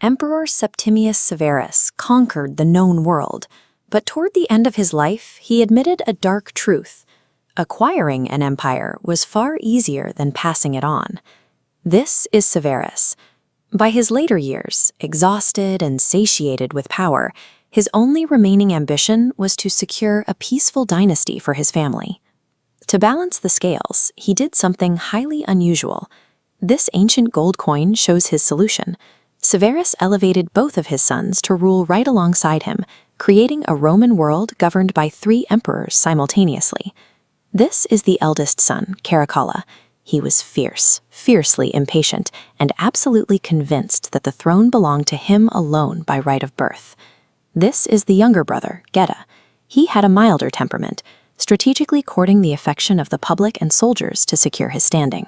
Emperor Septimius Severus conquered the known world, but toward the end of his life, he admitted a dark truth. Acquiring an empire was far easier than passing it on. This is Severus. By his later years, exhausted and satiated with power, his only remaining ambition was to secure a peaceful dynasty for his family. To balance the scales, he did something highly unusual. This ancient gold coin shows his solution. Severus elevated both of his sons to rule right alongside him, creating a Roman world governed by 3 emperors simultaneously. This is the eldest son, Caracalla. He was fierce, fiercely impatient, and absolutely convinced that the throne belonged to him alone by right of birth. This is the younger brother, Geta. He had a milder temperament, strategically courting the affection of the public and soldiers to secure his standing.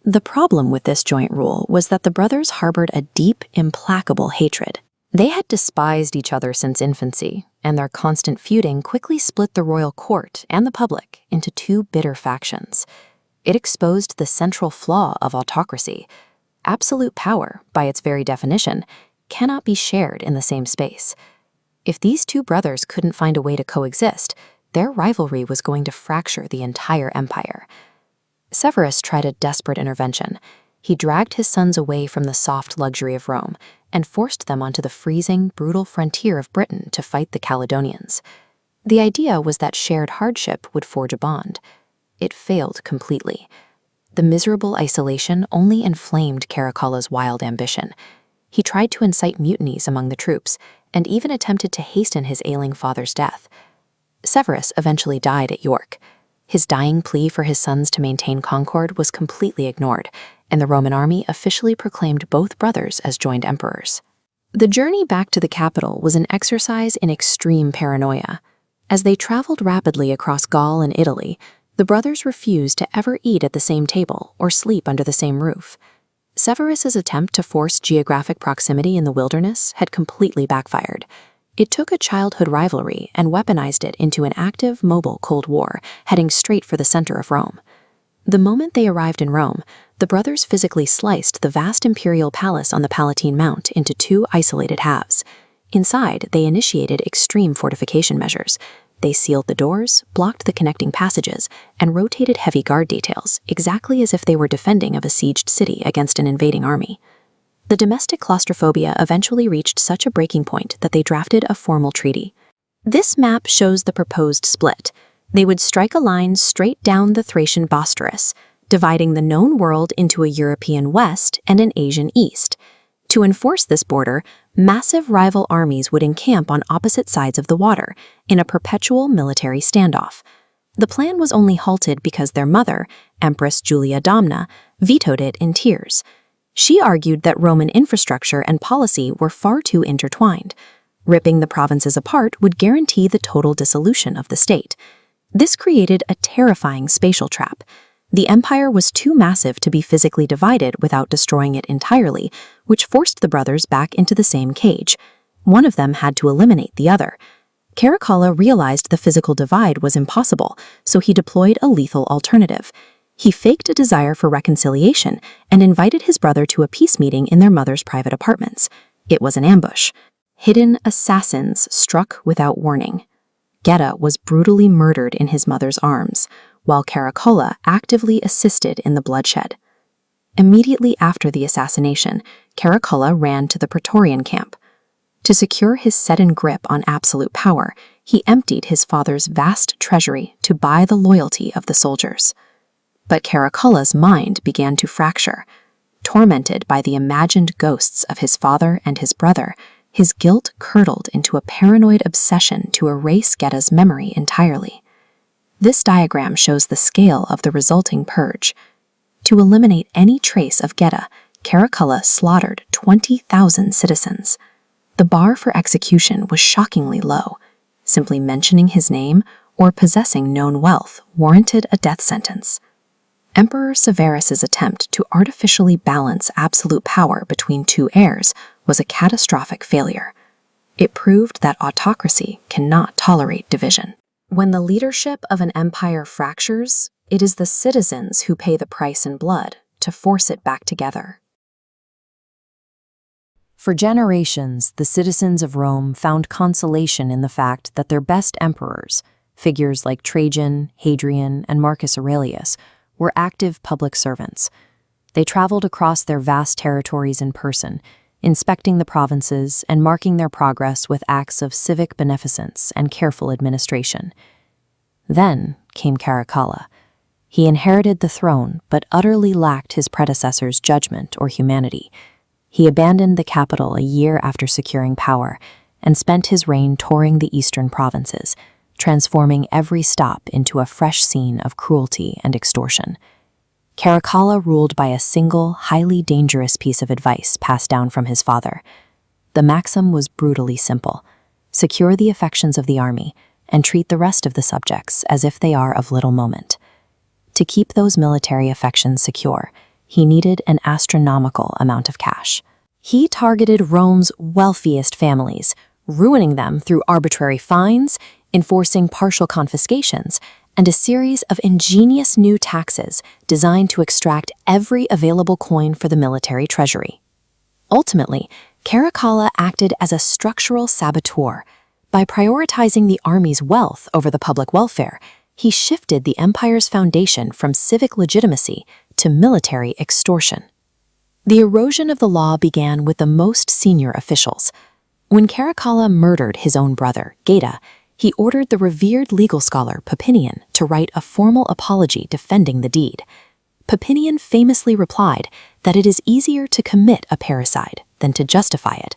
The problem with this joint rule was that the brothers harbored a deep, implacable hatred. They had despised each other since infancy, and their constant feuding quickly split the royal court and the public into 2 bitter factions. It exposed the central flaw of autocracy. Absolute power, by its very definition, cannot be shared in the same space. If these 2 brothers couldn't find a way to coexist, their rivalry was going to fracture the entire empire. Severus tried a desperate intervention. He dragged his sons away from the soft luxury of Rome and forced them onto the freezing, brutal frontier of Britain to fight the Caledonians. The idea was that shared hardship would forge a bond. It failed completely. The miserable isolation only inflamed Caracalla's wild ambition. He tried to incite mutinies among the troops and even attempted to hasten his ailing father's death. Severus eventually died at York. His dying plea for his sons to maintain concord was completely ignored, and the Roman army officially proclaimed both brothers as joint emperors. The journey back to the capital was an exercise in extreme paranoia. As they traveled rapidly across Gaul and Italy, the brothers refused to ever eat at the same table or sleep under the same roof. Severus's attempt to force geographic proximity in the wilderness had completely backfired. It took a childhood rivalry and weaponized it into an active, mobile Cold War, heading straight for the center of Rome. The moment they arrived in Rome, the brothers physically sliced the vast imperial palace on the Palatine Mount into 2 isolated halves. Inside, they initiated extreme fortification measures. They sealed the doors, blocked the connecting passages, and rotated heavy guard details, exactly as if they were defending a besieged city against an invading army. The domestic claustrophobia eventually reached such a breaking point that they drafted a formal treaty. This map shows the proposed split. They would strike a line straight down the Thracian Bosphorus, dividing the known world into a European west and an Asian east. To enforce this border, massive rival armies would encamp on opposite sides of the water in a perpetual military standoff. The plan was only halted because their mother, Empress Julia Domna, vetoed it in tears. She argued that Roman infrastructure and policy were far too intertwined. Ripping the provinces apart would guarantee the total dissolution of the state. This created a terrifying spatial trap. The empire was too massive to be physically divided without destroying it entirely, which forced the brothers back into the same cage. One of them had to eliminate the other. Caracalla realized the physical divide was impossible, so he deployed a lethal alternative. He faked a desire for reconciliation and invited his brother to a peace meeting in their mother's private apartments. It was an ambush. Hidden assassins struck without warning. Geta was brutally murdered in his mother's arms, while Caracalla actively assisted in the bloodshed. Immediately after the assassination, Caracalla ran to the Praetorian camp. To secure his sudden grip on absolute power, he emptied his father's vast treasury to buy the loyalty of the soldiers. But Caracalla's mind began to fracture. Tormented by the imagined ghosts of his father and his brother, his guilt curdled into a paranoid obsession to erase Geta's memory entirely. This diagram shows the scale of the resulting purge. To eliminate any trace of Geta, Caracalla slaughtered 20,000 citizens. The bar for execution was shockingly low. Simply mentioning his name or possessing known wealth warranted a death sentence. Emperor Severus's attempt to artificially balance absolute power between 2 heirs was a catastrophic failure. It proved that autocracy cannot tolerate division. When the leadership of an empire fractures, it is the citizens who pay the price in blood to force it back together. For generations, the citizens of Rome found consolation in the fact that their best emperors, figures like Trajan, Hadrian, and Marcus Aurelius, were active public servants. They traveled across their vast territories in person, inspecting the provinces and marking their progress with acts of civic beneficence and careful administration. Then came Caracalla. He inherited the throne but utterly lacked his predecessor's judgment or humanity. He abandoned the capital a year after securing power and spent his reign touring the eastern provinces, transforming every stop into a fresh scene of cruelty and extortion. Caracalla ruled by a single, highly dangerous piece of advice passed down from his father. The maxim was brutally simple: secure the affections of the army and treat the rest of the subjects as if they are of little moment. To keep those military affections secure, he needed an astronomical amount of cash. He targeted Rome's wealthiest families, ruining them through arbitrary fines, enforcing partial confiscations, and a series of ingenious new taxes designed to extract every available coin for the military treasury. Ultimately, Caracalla acted as a structural saboteur. By prioritizing the army's wealth over the public welfare, he shifted the empire's foundation from civic legitimacy to military extortion. The erosion of the law began with the most senior officials. When Caracalla murdered his own brother, Geta, he ordered the revered legal scholar Papinian to write a formal apology defending the deed. Papinian famously replied that it is easier to commit a parricide than to justify it.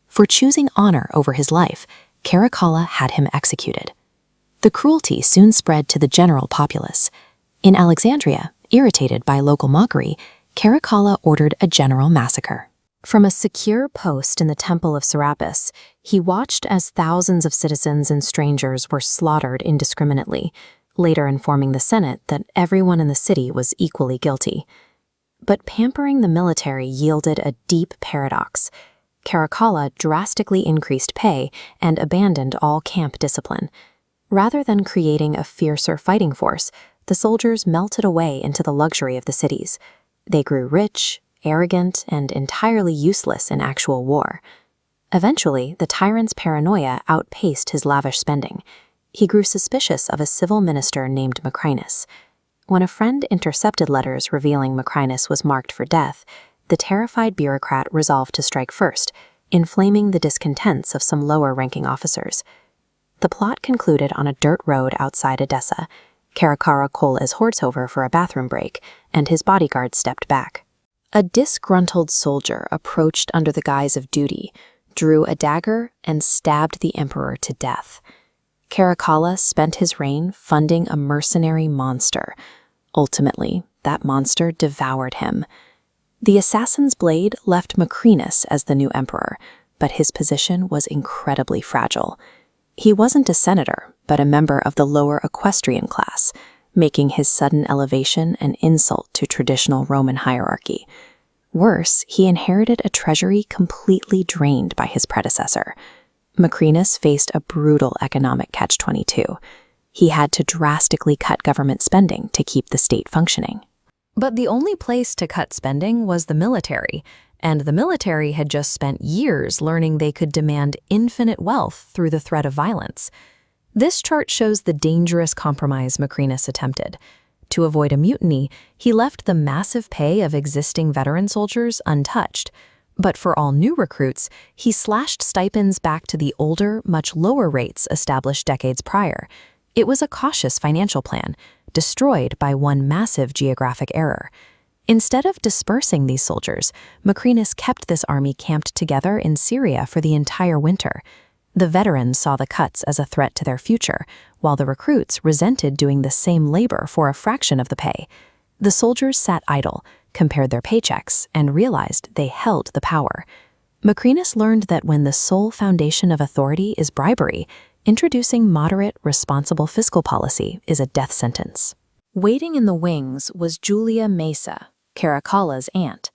For choosing honor over his life, Caracalla had him executed. The cruelty soon spread to the general populace. In Alexandria, irritated by local mockery, Caracalla ordered a general massacre. From a secure post in the Temple of Serapis, he watched as thousands of citizens and strangers were slaughtered indiscriminately, later informing the Senate that everyone in the city was equally guilty. But pampering the military yielded a deep paradox. Caracalla drastically increased pay and abandoned all camp discipline. Rather than creating a fiercer fighting force, the soldiers melted away into the luxury of the cities. They grew rich, arrogant, and entirely useless in actual war. Eventually, the tyrant's paranoia outpaced his lavish spending. He grew suspicious of a civil minister named Macrinus. When a friend intercepted letters revealing Macrinus was marked for death, the terrified bureaucrat resolved to strike first, inflaming the discontents of some lower-ranking officers. The plot concluded on a dirt road outside Edessa. Caracalla called as Hortzhover for a bathroom break, and his bodyguard stepped back. A disgruntled soldier approached under the guise of duty, drew a dagger, and stabbed the emperor to death. Caracalla spent his reign funding a mercenary monster. Ultimately, that monster devoured him. The assassin's blade left Macrinus as the new emperor, but his position was incredibly fragile. He wasn't a senator, but a member of the lower equestrian class, making his sudden elevation an insult to traditional Roman hierarchy. Worse, he inherited a treasury completely drained by his predecessor. Macrinus faced a brutal economic catch-22. He had to drastically cut government spending to keep the state functioning. But the only place to cut spending was the military, and the military had just spent years learning they could demand infinite wealth through the threat of violence. This chart shows the dangerous compromise Macrinus attempted. To avoid a mutiny, he left the massive pay of existing veteran soldiers untouched. But for all new recruits, he slashed stipends back to the older, much lower rates established decades prior. It was a cautious financial plan, destroyed by one massive geographic error. Instead of dispersing these soldiers, Macrinus kept this army camped together in Syria for the entire winter. The veterans saw the cuts as a threat to their future, while the recruits resented doing the same labor for a fraction of the pay. The soldiers sat idle, compared their paychecks, and realized they held the power. Macrinus learned that when the sole foundation of authority is bribery, introducing moderate, responsible fiscal policy is a death sentence. Waiting in the wings was Julia Maesa, Caracalla's aunt.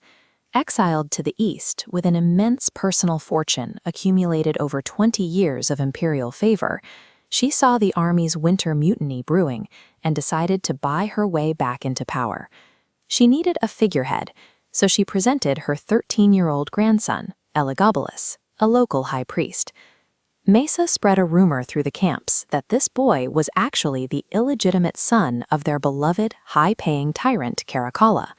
Exiled to the east with an immense personal fortune accumulated over 20 years of imperial favor, she saw the army's winter mutiny brewing and decided to buy her way back into power. She needed a figurehead, so she presented her 13-year-old grandson, Elagabalus, a local high priest. Mesa spread a rumor through the camps that this boy was actually the illegitimate son of their beloved, high-paying tyrant Caracalla.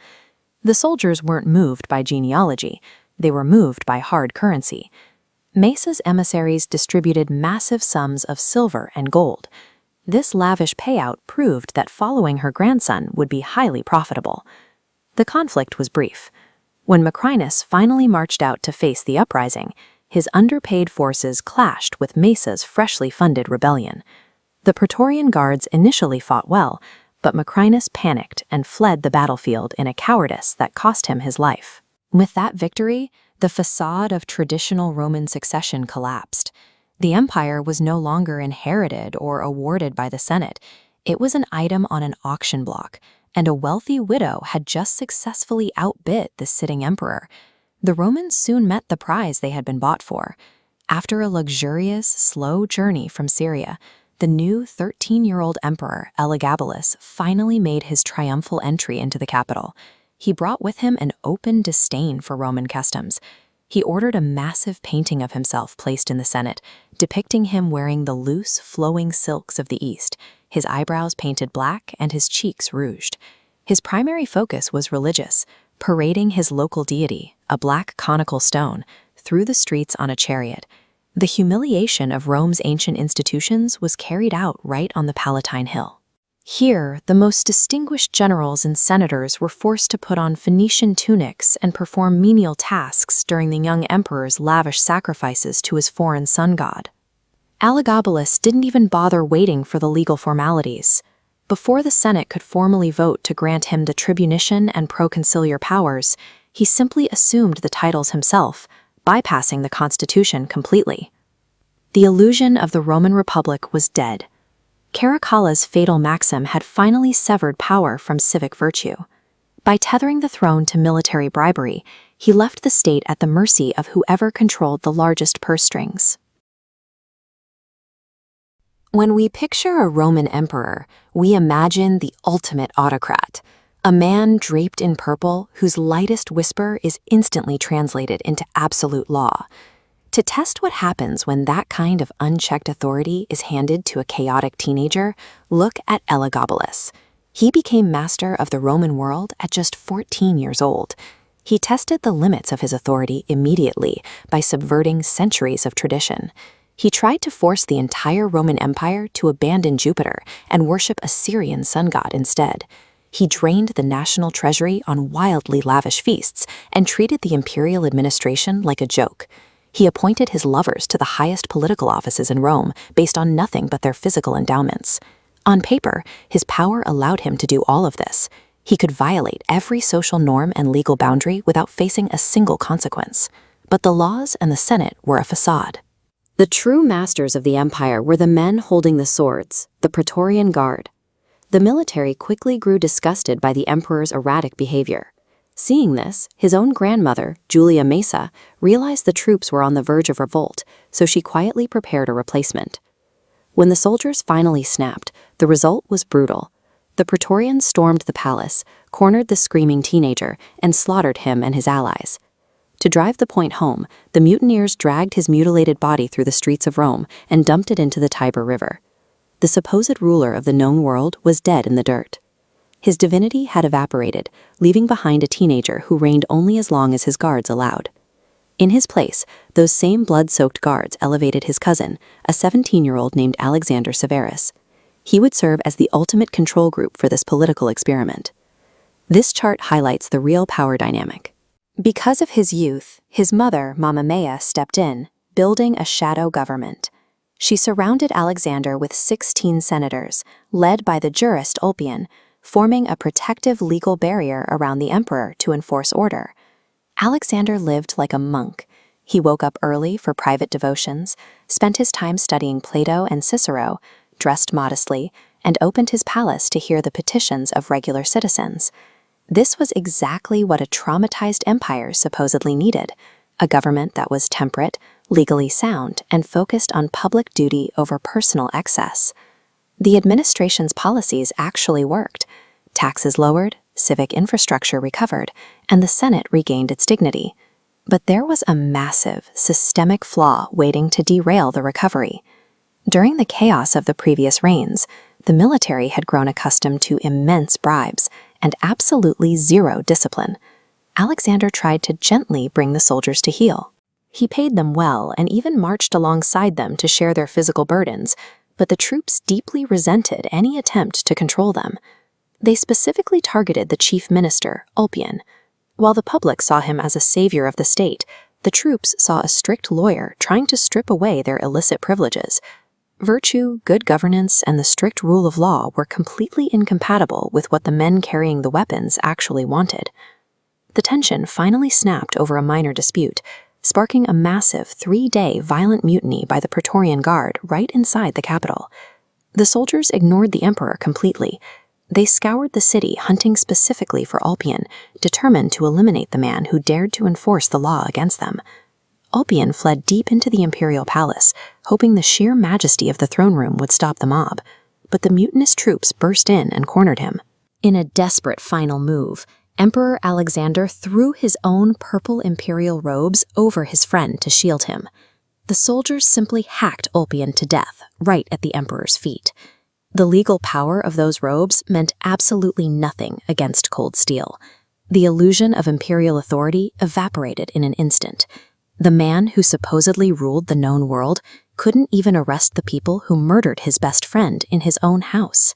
The soldiers weren't moved by genealogy, they were moved by hard currency. Mesa's emissaries distributed massive sums of silver and gold. This lavish payout proved that following her grandson would be highly profitable. The conflict was brief. When Macrinus finally marched out to face the uprising, his underpaid forces clashed with Mesa's freshly funded rebellion. The Praetorian Guards initially fought well, but Macrinus panicked and fled the battlefield in a cowardice that cost him his life. With that victory, the facade of traditional Roman succession collapsed. The empire was no longer inherited or awarded by the Senate. It was an item on an auction block, and a wealthy widow had just successfully outbid the sitting emperor. The Romans soon met the prize they had been bought for. After a luxurious, slow journey from Syria, the new 13-year-old emperor, Elagabalus, finally made his triumphal entry into the capital. He brought with him an open disdain for Roman customs. He ordered a massive painting of himself placed in the Senate, depicting him wearing the loose, flowing silks of the East, his eyebrows painted black and his cheeks rouged. His primary focus was religious, parading his local deity, a black conical stone, through the streets on a chariot. The humiliation of Rome's ancient institutions was carried out right on the Palatine Hill. Here, the most distinguished generals and senators were forced to put on Phoenician tunics and perform menial tasks during the young emperor's lavish sacrifices to his foreign sun god. Elagabalus didn't even bother waiting for the legal formalities. Before the Senate could formally vote to grant him the tribunician and proconsular powers, he simply assumed the titles himself, bypassing the constitution completely. The illusion of the Roman Republic was dead. Caracalla's fatal maxim had finally severed power from civic virtue. By tethering the throne to military bribery, he left the state at the mercy of whoever controlled the largest purse strings. When we picture a Roman emperor, we imagine the ultimate autocrat, a man draped in purple whose lightest whisper is instantly translated into absolute law. To test what happens when that kind of unchecked authority is handed to a chaotic teenager, look at Elagabalus. He became master of the Roman world at just 14 years old. He tested the limits of his authority immediately by subverting centuries of tradition. He tried to force the entire Roman Empire to abandon Jupiter and worship a Syrian sun god instead. He drained the national treasury on wildly lavish feasts and treated the imperial administration like a joke. He appointed his lovers to the highest political offices in Rome based on nothing but their physical endowments. On paper, his power allowed him to do all of this. He could violate every social norm and legal boundary without facing a single consequence. But the laws and the Senate were a facade. The true masters of the empire were the men holding the swords, the Praetorian Guard. The military quickly grew disgusted by the emperor's erratic behavior. Seeing this, his own grandmother, Julia Mesa, realized the troops were on the verge of revolt, so she quietly prepared a replacement. When the soldiers finally snapped, the result was brutal. The Praetorians stormed the palace, cornered the screaming teenager, and slaughtered him and his allies. To drive the point home, the mutineers dragged his mutilated body through the streets of Rome and dumped it into the Tiber River. The supposed ruler of the known world was dead in the dirt. His divinity had evaporated, leaving behind a teenager who reigned only as long as his guards allowed. In his place, those same blood-soaked guards elevated his cousin, a 17-year-old named Alexander Severus. He would serve as the ultimate control group for this political experiment. This chart highlights the real power dynamic. Because of his youth, his mother, Mama Maya, stepped in, building a shadow government. She surrounded Alexander with 16 senators, led by the jurist Ulpian, forming a protective legal barrier around the emperor to enforce order. Alexander lived like a monk. He woke up early for private devotions, spent his time studying Plato and Cicero, dressed modestly, and opened his palace to hear the petitions of regular citizens. This was exactly what a traumatized empire supposedly needed, a government that was temperate, legally sound, and focused on public duty over personal excess. The administration's policies actually worked. Taxes lowered, civic infrastructure recovered, and the Senate regained its dignity. But there was a massive, systemic flaw waiting to derail the recovery. During the chaos of the previous reigns, the military had grown accustomed to immense bribes and absolutely zero discipline. Alexander tried to gently bring the soldiers to heel. He paid them well and even marched alongside them to share their physical burdens, but the troops deeply resented any attempt to control them. They specifically targeted the chief minister, Ulpian. While the public saw him as a savior of the state, the troops saw a strict lawyer trying to strip away their illicit privileges. Virtue, good governance, and the strict rule of law were completely incompatible with what the men carrying the weapons actually wanted. The tension finally snapped over a minor dispute, sparking a massive 3-day violent mutiny by the Praetorian Guard right inside the capital. The soldiers ignored the emperor completely. They scoured the city hunting specifically for Ulpian, determined to eliminate the man who dared to enforce the law against them. Ulpian fled deep into the imperial palace, hoping the sheer majesty of the throne room would stop the mob. But the mutinous troops burst in and cornered him. In a desperate final move, Emperor Alexander threw his own purple imperial robes over his friend to shield him. The soldiers simply hacked Ulpian to death, right at the emperor's feet. The legal power of those robes meant absolutely nothing against cold steel. The illusion of imperial authority evaporated in an instant. The man who supposedly ruled the known world couldn't even arrest the people who murdered his best friend in his own house.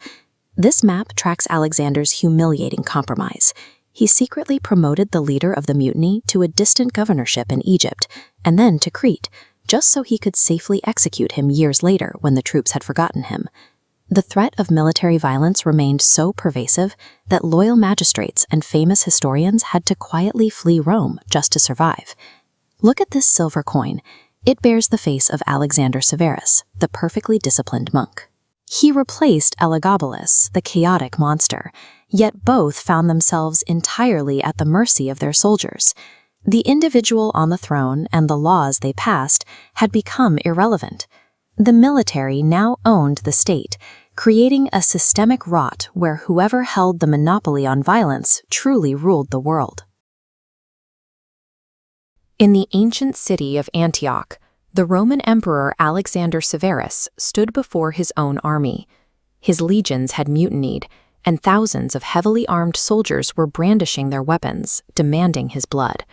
This map tracks Alexander's humiliating compromise. He secretly promoted the leader of the mutiny to a distant governorship in Egypt, and then to Crete, just so he could safely execute him years later when the troops had forgotten him. The threat of military violence remained so pervasive that loyal magistrates and famous historians had to quietly flee Rome just to survive. Look at this silver coin. It bears the face of Alexander Severus, the perfectly disciplined monk. He replaced Elagabalus, the chaotic monster, yet both found themselves entirely at the mercy of their soldiers. The individual on the throne and the laws they passed had become irrelevant. The military now owned the state, creating a systemic rot where whoever held the monopoly on violence truly ruled the world. In the ancient city of Antioch, the Roman Emperor Alexander Severus stood before his own army. His legions had mutinied, and thousands of heavily armed soldiers were brandishing their weapons, demanding his blood.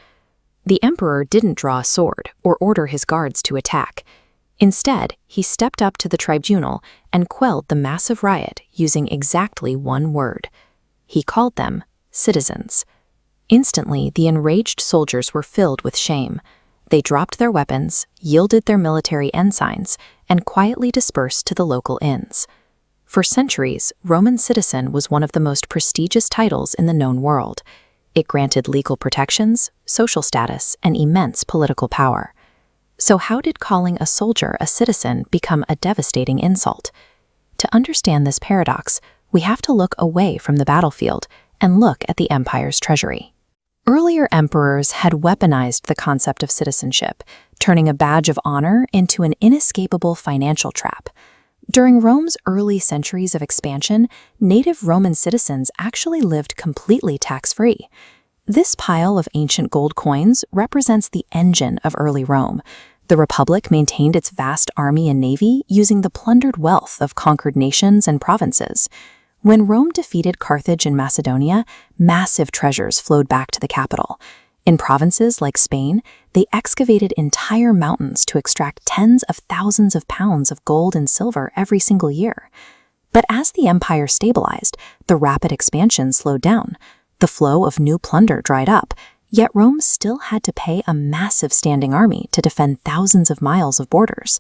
The emperor didn't draw a sword or order his guards to attack. Instead, he stepped up to the tribunal and quelled the massive riot using exactly one word. He called them citizens. Instantly, the enraged soldiers were filled with shame. They dropped their weapons, yielded their military ensigns, and quietly dispersed to the local inns. For centuries, Roman citizen was one of the most prestigious titles in the known world. It granted legal protections, social status, and immense political power. So how did calling a soldier a citizen become a devastating insult? To understand this paradox, we have to look away from the battlefield and look at the empire's treasury. Earlier emperors had weaponized the concept of citizenship, turning a badge of honor into an inescapable financial trap. During Rome's early centuries of expansion, native Roman citizens actually lived completely tax-free. This pile of ancient gold coins represents the engine of early Rome. The Republic maintained its vast army and navy using the plundered wealth of conquered nations and provinces. When Rome defeated Carthage in Macedonia, massive treasures flowed back to the capital. In provinces like Spain, they excavated entire mountains to extract tens of thousands of pounds of gold and silver every single year. But as the empire stabilized, the rapid expansion slowed down. The flow of new plunder dried up, yet Rome still had to pay a massive standing army to defend thousands of miles of borders.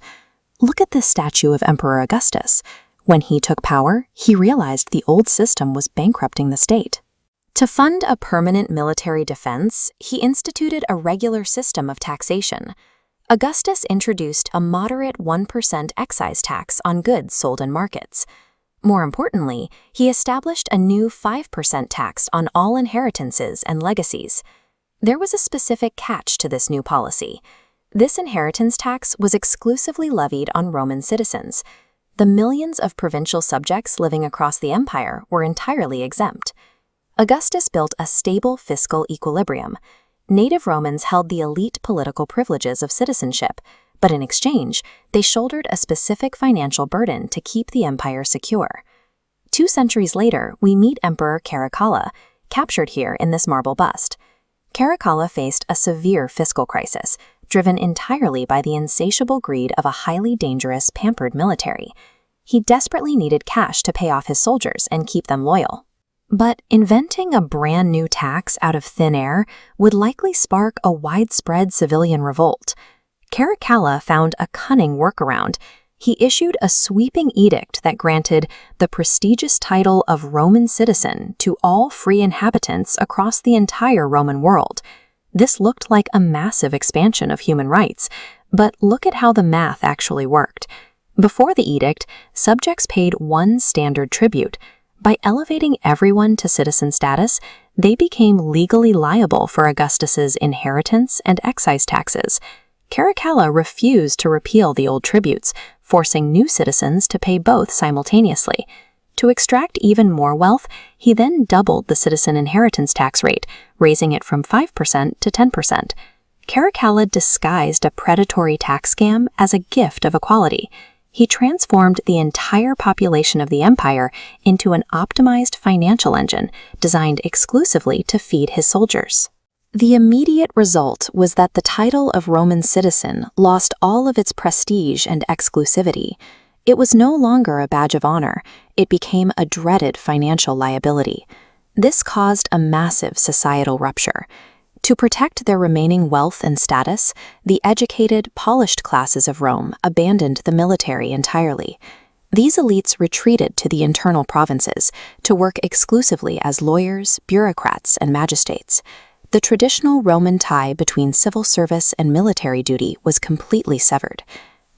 Look at this statue of Emperor Augustus. When he took power, he realized the old system was bankrupting the state. To fund a permanent military defense, he instituted a regular system of taxation. Augustus introduced a moderate 1% excise tax on goods sold in markets. More importantly, he established a new 5% tax on all inheritances and legacies. There was a specific catch to this new policy. This inheritance tax was exclusively levied on Roman citizens. The millions of provincial subjects living across the empire were entirely exempt. Augustus built a stable fiscal equilibrium. native Romans held the elite political privileges of citizenship, but in exchange, they shouldered a specific financial burden to keep the empire secure. 2 centuries later, we meet Emperor Caracalla, captured here in this marble bust. Caracalla faced a severe fiscal crisis, driven entirely by the insatiable greed of a highly dangerous, pampered military. He desperately needed cash to pay off his soldiers and keep them loyal. But inventing a brand new tax out of thin air would likely spark a widespread civilian revolt. Caracalla found a cunning workaround. He issued a sweeping edict that granted the prestigious title of Roman citizen to all free inhabitants across the entire Roman world. This looked like a massive expansion of human rights, but look at how the math actually worked. Before the edict, subjects paid one standard tribute. By elevating everyone to citizen status, they became legally liable for Augustus's inheritance and excise taxes. Caracalla refused to repeal the old tributes, forcing new citizens to pay both simultaneously. To extract even more wealth, he then doubled the citizen inheritance tax rate, raising it from 5% to 10%. Caracalla disguised a predatory tax scam as a gift of equality. He transformed the entire population of the empire into an optimized financial engine designed exclusively to feed his soldiers. The immediate result was that the title of Roman citizen lost all of its prestige and exclusivity. It was no longer a badge of honor, it became a dreaded financial liability. This caused a massive societal rupture. To protect their remaining wealth and status, the educated, polished classes of Rome abandoned the military entirely. These elites retreated to the internal provinces to work exclusively as lawyers, bureaucrats, and magistrates. The traditional Roman tie between civil service and military duty was completely severed.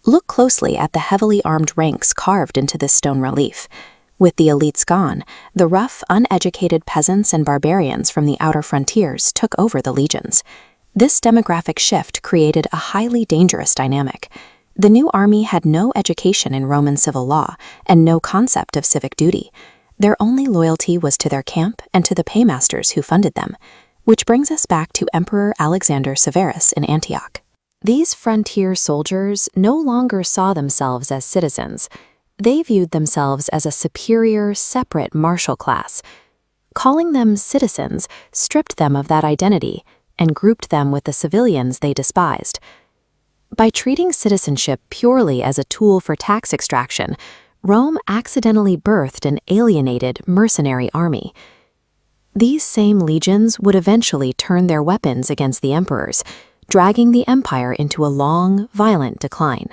Look closely at the heavily armed ranks carved into this stone relief. With the elites gone, the rough, uneducated peasants and barbarians from the outer frontiers took over the legions. This demographic shift created a highly dangerous dynamic. The new army had no education in Roman civil law and no concept of civic duty. Their only loyalty was to their camp and to the paymasters who funded them. Which brings us back to Emperor Alexander Severus in Antioch. These frontier soldiers no longer saw themselves as citizens. They viewed themselves as a superior, separate martial class. Calling them citizens stripped them of that identity and grouped them with the civilians they despised. By treating citizenship purely as a tool for tax extraction, Rome accidentally birthed an alienated mercenary army. These same legions would eventually turn their weapons against the emperors, dragging the empire into a long, violent decline.